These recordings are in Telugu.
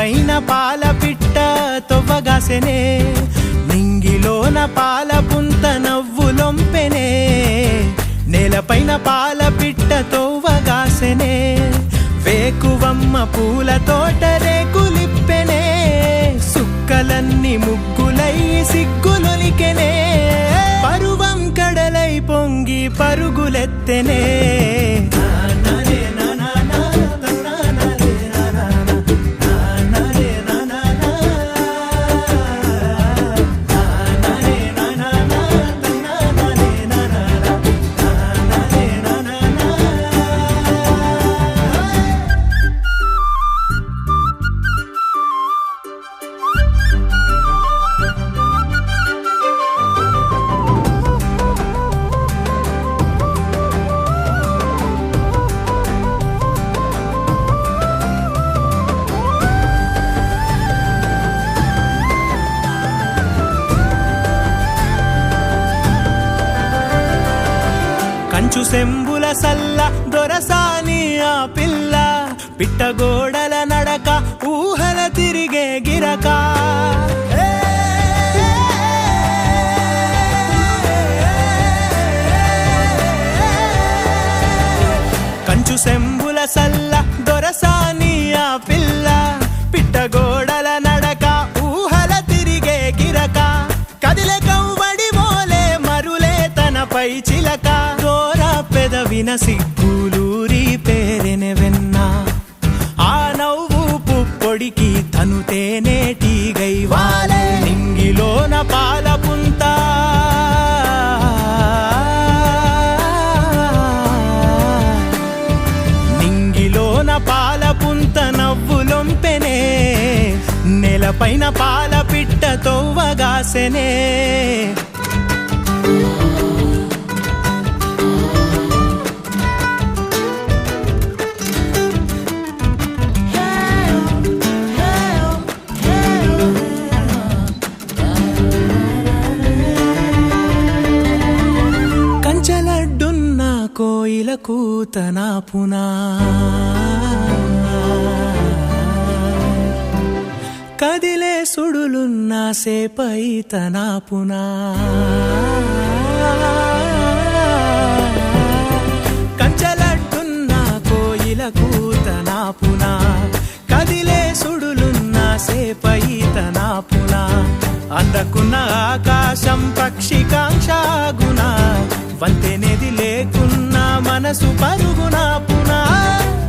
నేలపైన పాల పిట్ట తొవ్వగాసెనే, నింగిలోన పాలపుంత నవ్వులొంపెనే. నేలపైన పాల పిట్ట తొవ్వగాసెనే, వేకువమ్మ పూల తోట రేకులిప్పెనే. సుక్కలన్నీ ముగ్గులై సిగ్గులొలికెనే, పరువం కడలై పొంగి పరుగులెత్తెనే. సెంబుల సల్ల దొరసాని ఆ పిల్ల, పిట్టగోడల నడక ఊహల తిరిగే గిరక. కంచు సెంబుల సల్ల దొరసాని ఆ పిల్ల, పిట్టగోడల నడక ఊహల తిరిగే గిరక. కదిలే కవ్వడి మోలే మరులే తనపై చిలక, పెదవిన సిగ్గులూరి పేరెనె వెన్న. ఆ నవ్వు పుప్పొడికి తను తేనేటిగై వాలే, నింగిలోన పాలపుంత నింగిలోన పాలపుంత నవ్వులొంపెనే. నేలపైన పాల పిట్ట తొవ్వగాసెనే. కోయిల కూతనా పునా, కదిలే సుడులున్నా సేపై తనా పునా. కంచలడ్డున్నా కోయిల కూతనా పునా, కదిలే సుడులున్నా సేపై తనా పునా. అందకున్న ఆకాశం పక్షికాంక్షాగుణ, వంతెనేది లేకున్నా మనసు పరుగునా పునా.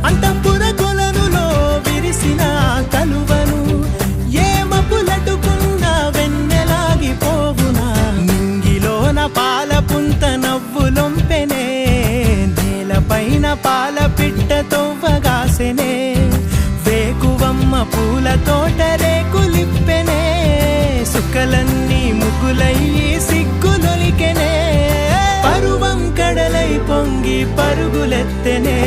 అంతఃపుర కొలనులో విరిసిన కలువను, ఏ మపులటుకున్న వెన్నెలాగిపోవునా. నింగిలోన పాలపుంత నవ్వులొంపెనే, నేలపైన పాల పిట్ట తొవ్వగాసెనే. వేకువమ్మ పూల తోట రేకులిప్పెనే, సుక్కలన్నీ ముగ్గులయ్యి సిగ్గులొలికెనే. పరువం కడలై పొంగి పరుగులెత్తెనే.